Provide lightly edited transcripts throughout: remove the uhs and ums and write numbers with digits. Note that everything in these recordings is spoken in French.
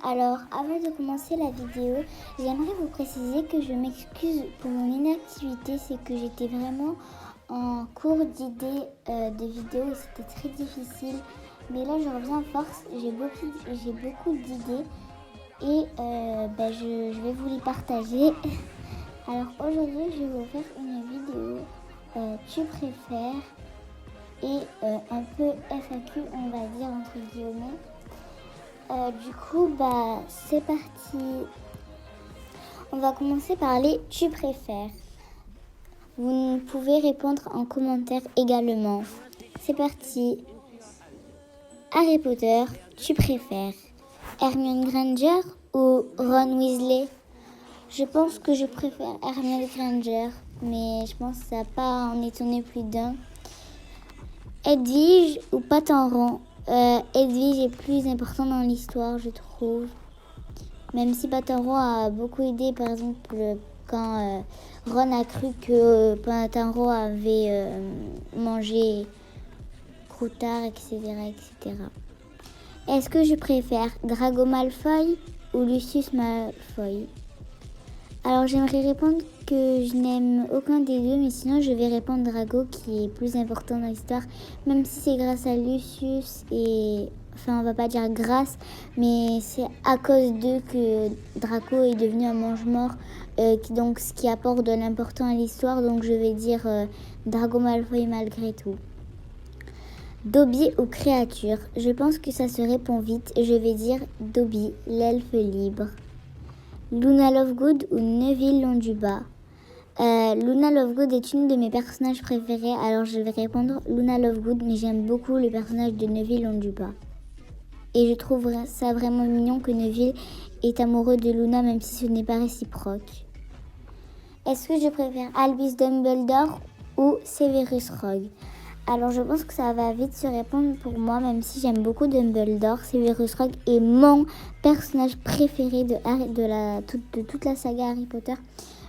Alors avant de commencer la vidéo, j'aimerais vous préciser que je m'excuse pour mon inactivité, c'est que j'étais vraiment en cours d'idées de vidéos et c'était très difficile. Mais là je reviens en force, j'ai beaucoup d'idées et je vais vous les partager. Alors aujourd'hui je vais vous faire une vidéo tu préfères et un peu FAQ on va dire entre guillemets. C'est parti. On va commencer par les tu préfères. Vous pouvez répondre en commentaire également. C'est parti. Harry Potter, tu préfères Hermione Granger ou Ron Weasley? Je pense que je préfère Hermione Granger, mais je pense que ça va pas en étonner plus d'un. Edwige ou Patenron? Edwige est plus important dans l'histoire, je trouve. Même si Patenron a beaucoup aidé, par exemple, quand Ron a cru que Patenron avait mangé Croutard, etc., etc. Est-ce que je préfère Drago Malfoy ou Lucius Malfoy? Alors j'aimerais répondre que je n'aime aucun des deux, mais sinon je vais répondre Drago qui est plus important dans l'histoire, même si c'est grâce à Lucius et... Enfin on va pas dire grâce, mais c'est à cause d'eux que Draco est devenu un mange-mort, donc ce qui apporte de l'important à l'histoire, donc je vais dire Drago Malfoy malgré tout. Dobby ou créature? Je pense que ça se répond vite, je vais dire Dobby, l'elfe libre. Luna Lovegood ou Neville Londubat? Luna Lovegood est une de mes personnages préférés, alors je vais répondre Luna Lovegood, mais j'aime beaucoup le personnage de Neville Londubat. Et je trouve ça vraiment mignon que Neville est amoureux de Luna, même si ce n'est pas réciproque. Est-ce que je préfère Albus Dumbledore ou Severus Rogue? Alors je pense que ça va vite se répondre pour moi, même si j'aime beaucoup Dumbledore. Severus Rogue est mon personnage préféré de toute la saga Harry Potter.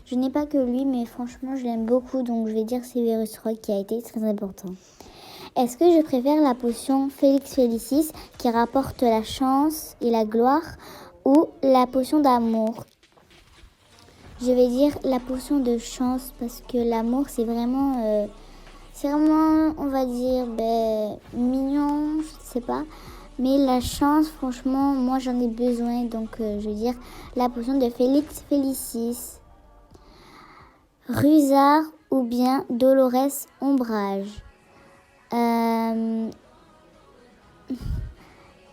Je n'ai pas que lui, mais franchement je l'aime beaucoup, donc je vais dire Severus Rogue qui a été très important. Est-ce que je préfère la potion Felix Felicis qui rapporte la chance et la gloire ou la potion d'amour? Je vais dire la potion de chance parce que l'amour c'est vraiment, on va dire, mignon, je sais pas. Mais la chance, franchement, moi j'en ai besoin, donc je veux dire la potion de Felix Felicis. Rusard ou bien Dolores Ombrage? Je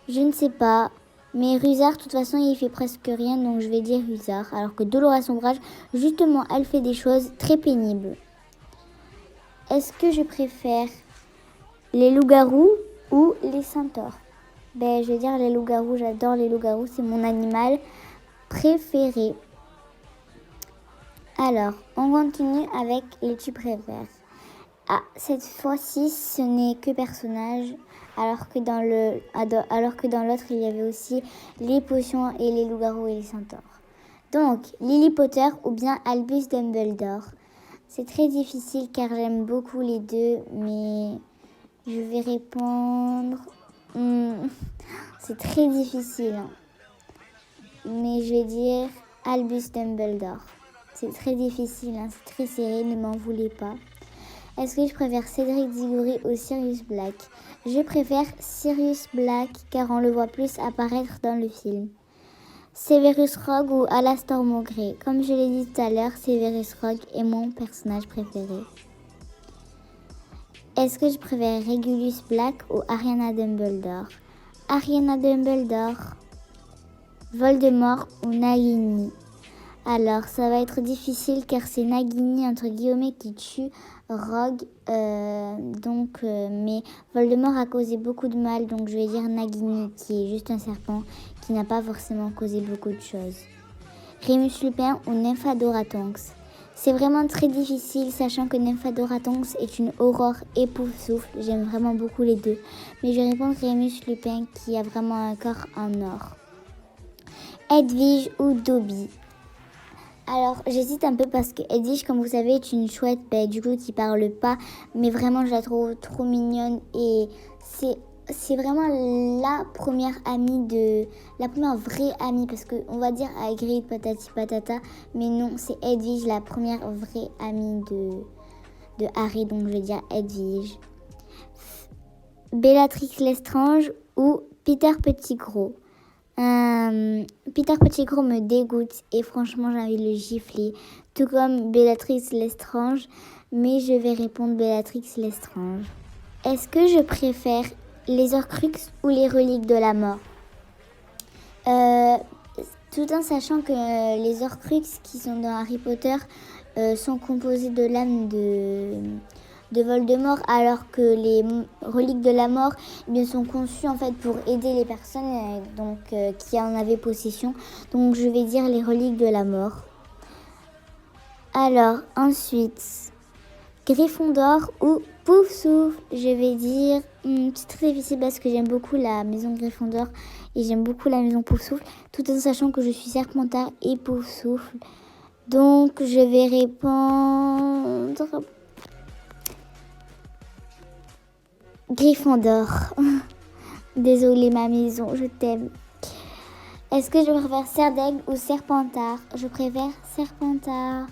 ne sais pas, mais Rusard, de toute façon, il fait presque rien, donc je vais dire Rusard. Alors que Dolores Ombrage, justement, elle fait des choses très pénibles. Est-ce que je préfère les loups-garous ou les centaures? Je vais dire les loups-garous, j'adore les loups-garous, c'est mon animal préféré. Alors, on continue avec les tu préfères. Ah, cette fois-ci, ce n'est que personnage, alors que dans l'autre, il y avait aussi les potions et les loups-garous et les centaures. Donc, Lily Potter ou bien Albus Dumbledore? C'est très difficile car j'aime beaucoup les deux, mais je vais répondre... c'est très difficile, hein. Mais je vais dire Albus Dumbledore. C'est très difficile, hein. C'est très serré, ne m'en voulez pas. Est-ce que je préfère Cédric Diggory ou Sirius Black? Je préfère Sirius Black car on le voit plus apparaître dans le film. Severus Rogue ou Alastor Maugrey? Comme je l'ai dit tout à l'heure, Severus Rogue est mon personnage préféré. Est-ce que je préfère Regulus Black ou Ariana Dumbledore? Ariana Dumbledore. Voldemort ou Nagini? Alors, ça va être difficile car c'est Nagini, entre guillemets, qui tue Rogue. Mais Voldemort a causé beaucoup de mal, donc je vais dire Nagini, qui est juste un serpent, qui n'a pas forcément causé beaucoup de choses. Remus Lupin ou Nymphadora Tonks? C'est vraiment très difficile, sachant que Nymphadora Tonks est une aurore époustoufle. J'aime vraiment beaucoup les deux. Mais je vais répondre Remus Lupin, qui a vraiment un corps en or. Edwige ou Dobby? Alors, j'hésite un peu parce que Edwige, comme vous savez, est une chouette, du coup, qui parle pas. Mais vraiment, je la trouve trop mignonne. Et c'est c'est vraiment la première vraie amie, parce qu'on va dire Hagrid, patati patata, mais non, c'est Hedwige, la première vraie amie de Harry, donc je vais dire Hedwige. Bellatrix Lestrange ou Peter Pettigrew. Peter Pettigrew me dégoûte et franchement j'ai envie de le gifler, tout comme Bellatrix Lestrange, mais je vais répondre Bellatrix Lestrange. Est-ce que je préfère les Horcruxes ou les reliques de la mort? Tout en sachant que les Horcruxes qui sont dans Harry Potter sont composés de l'âme de Voldemort, alors que les reliques de la mort sont conçues en fait pour aider les personnes qui en avaient possession. Donc je vais dire les reliques de la mort. Alors ensuite, Gryffondor ou Poufsouffle, je vais dire c'est très difficile parce que j'aime beaucoup la maison Gryffondor et j'aime beaucoup la maison Poufsouffle, tout en sachant que je suis Serpentard et Poufsouffle. Donc je vais répondre Gryffondor. Désolée ma maison, je t'aime. Est-ce que je préfère Serdaigle ou Serpentard? Je préfère Serpentard.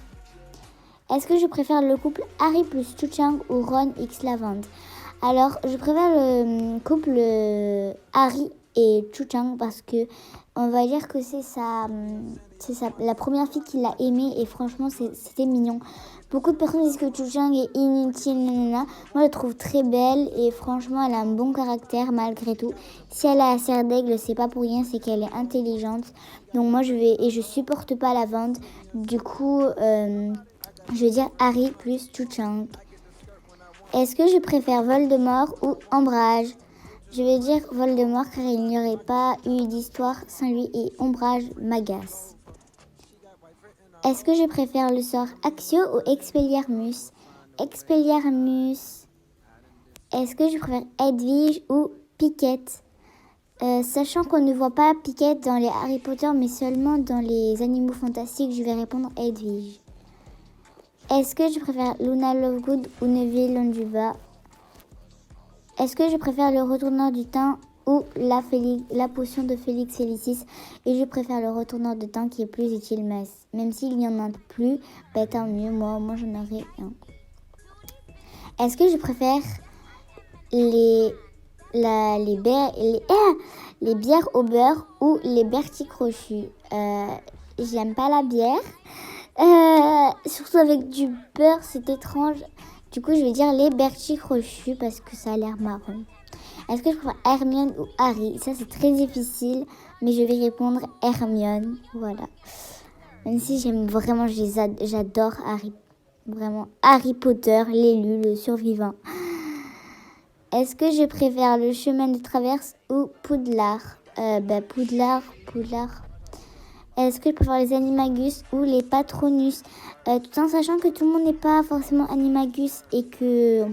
Est-ce que je préfère le couple Harry plus Cho Chang ou Ron x Lavande? Alors, je préfère le couple Harry et Cho Chang parce que on va dire que c'est la première fille qui l'a aimé et franchement, c'était mignon. Beaucoup de personnes disent que Cho Chang est inutile, nanana. Moi, je la trouve très belle et franchement, elle a un bon caractère malgré tout. Si elle a la Serdaigle, c'est pas pour rien, c'est qu'elle est intelligente. Donc moi, je supporte pas Lavande. Du coup, je vais dire Harry plus Cho Chang. Est-ce que je préfère Voldemort ou Ombrage? Je vais dire Voldemort car il n'y aurait pas eu d'histoire sans lui et Ombrage m'agace. Est-ce que je préfère le sort Accio ou Expelliarmus? Expelliarmus. Est-ce que je préfère Hedwige ou Piquette? Sachant qu'on ne voit pas Piquette dans les Harry Potter mais seulement dans les Animaux Fantastiques, je vais répondre Hedwige. Est-ce que je préfère Luna Lovegood ou Neville Londuba? Est-ce que je préfère le retourneur du temps ou la potion de Félix Felicis? Et je préfère le retourneur de temps qui est plus utile, même s'il n'y en a plus, tant mieux, moi j'en aurai un. Est-ce que je préfère les bières au beurre ou les Bertie crochus? J'aime pas la bière. Surtout avec du beurre, c'est étrange. Du coup, je vais dire les Bertie crochus parce que ça a l'air marrant. Est-ce que je préfère Hermione ou Harry? Ça, c'est très difficile, mais je vais répondre Hermione. Voilà. Même si j'aime vraiment, j'adore Harry. Vraiment, Harry Potter, l'élu, le survivant. Est-ce que je préfère le chemin de traverse ou Poudlard? Poudlard. Est-ce que je préfère les Animagus ou les Patronus? Tout en sachant que tout le monde n'est pas forcément Animagus et que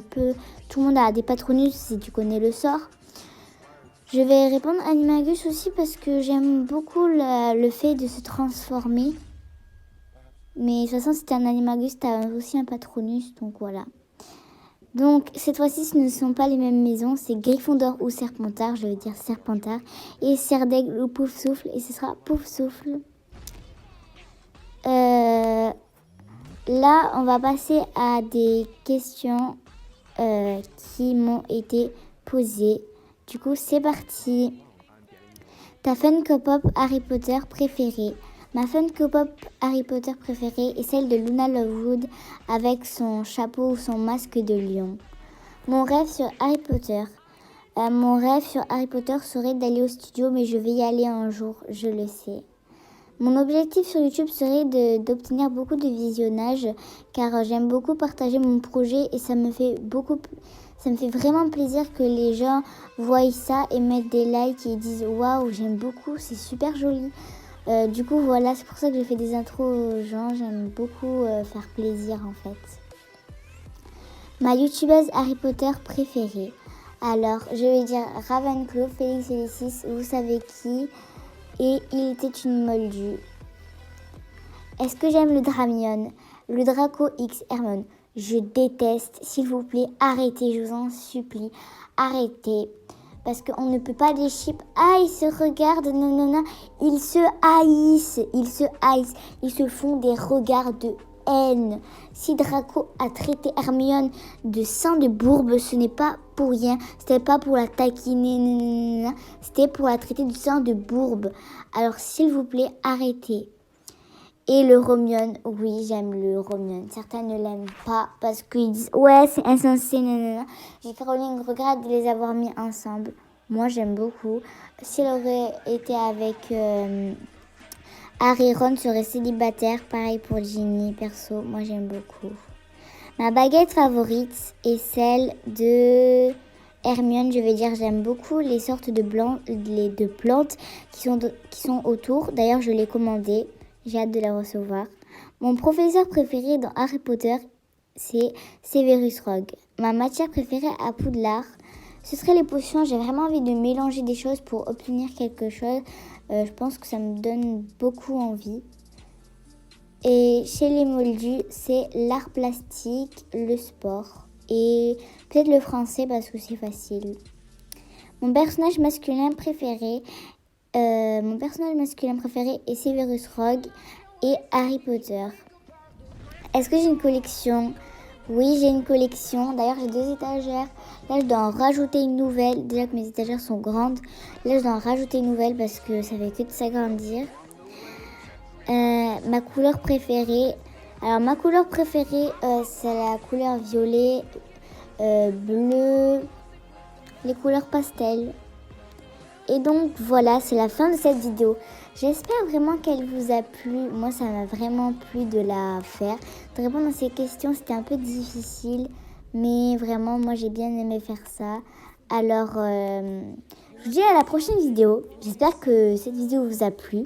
tout le monde a des Patronus si tu connais le sort. Je vais répondre Animagus aussi parce que j'aime beaucoup le fait de se transformer. Mais de toute façon, si tu es un Animagus, tu as aussi un Patronus, donc voilà. Donc cette fois-ci, ce ne sont pas les mêmes maisons, c'est Gryffondor ou Serpentard, je vais dire Serpentard, et Serdaigle ou Poufsouffle, et ce sera Poufsouffle. Là, on va passer à des questions qui m'ont été posées. Du coup, c'est parti. Ta Funko Pop Harry Potter préférée? Ma Funko Pop Harry Potter préférée est celle de Luna Lovegood avec son chapeau ou son masque de lion. Mon rêve sur Harry Potter serait d'aller au studio, mais je vais y aller un jour, je le sais. Mon objectif sur YouTube serait d'obtenir beaucoup de visionnages car j'aime beaucoup partager mon projet et ça me fait vraiment plaisir que les gens voient ça et mettent des likes et disent waouh, j'aime beaucoup, c'est super joli. Du coup voilà, c'est pour ça que je fais des intros aux gens, j'aime beaucoup faire plaisir en fait. Ma youtubeuse Harry Potter préférée. Alors je vais dire Ravenclaw, Félix Felicis, vous savez qui, et il était une moldue. Est-ce que j'aime le Dramion? Le Draco X Hermione. Je déteste, s'il vous plaît, arrêtez, je vous en supplie, arrêtez. parce qu'on ne peut pas les ship. Ah, ils se regardent, non. Ils se haïssent, ils se font des regards de haine. Si Draco a traité Hermione de sein de bourbe, ce n'est pas pour rien. C'était pas pour la taquiner, non. C'était pour la traiter de sein de bourbe. Alors, s'il vous plaît, arrêtez. Et le Romione, oui, j'aime le Romione. Certains ne l'aiment pas parce qu'ils disent « Ouais, c'est insensé, nanana ». J.K. Rowling regrette de les avoir mis ensemble. Moi, j'aime beaucoup. S'il aurait été avec Harry, Ron serait célibataire. Pareil pour Ginny, perso, moi, j'aime beaucoup. Ma baguette favorite est celle de Hermione. Je vais dire j'aime beaucoup les sortes de plantes qui sont autour. D'ailleurs, je l'ai commandée. J'ai hâte de la recevoir. Mon professeur préféré dans Harry Potter, c'est Severus Rogue. Ma matière préférée à Poudlard, ce serait les potions. J'ai vraiment envie de mélanger des choses pour obtenir quelque chose. Je pense que ça me donne beaucoup envie. Et chez les Moldus, c'est l'art plastique, le sport et peut-être le français parce que c'est facile. Mon personnage masculin préféré est Severus Rogue et Harry Potter. Est-ce que j'ai une collection ? Oui, j'ai une collection. D'ailleurs, j'ai 2 étagères. Là, je dois en rajouter une nouvelle. Déjà que mes étagères sont grandes. Là, je dois en rajouter une nouvelle parce que ça fait que de s'agrandir. Ma couleur préférée. Alors, ma couleur préférée, c'est la couleur violet, bleu, les couleurs pastel. Et donc voilà, c'est la fin de cette vidéo. J'espère vraiment qu'elle vous a plu. Moi, ça m'a vraiment plu de la faire. De répondre à ces questions, c'était un peu difficile. Mais vraiment, moi, j'ai bien aimé faire ça. Alors, je vous dis à la prochaine vidéo. J'espère que cette vidéo vous a plu.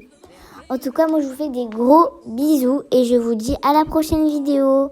En tout cas, moi, je vous fais des gros bisous. Et je vous dis à la prochaine vidéo.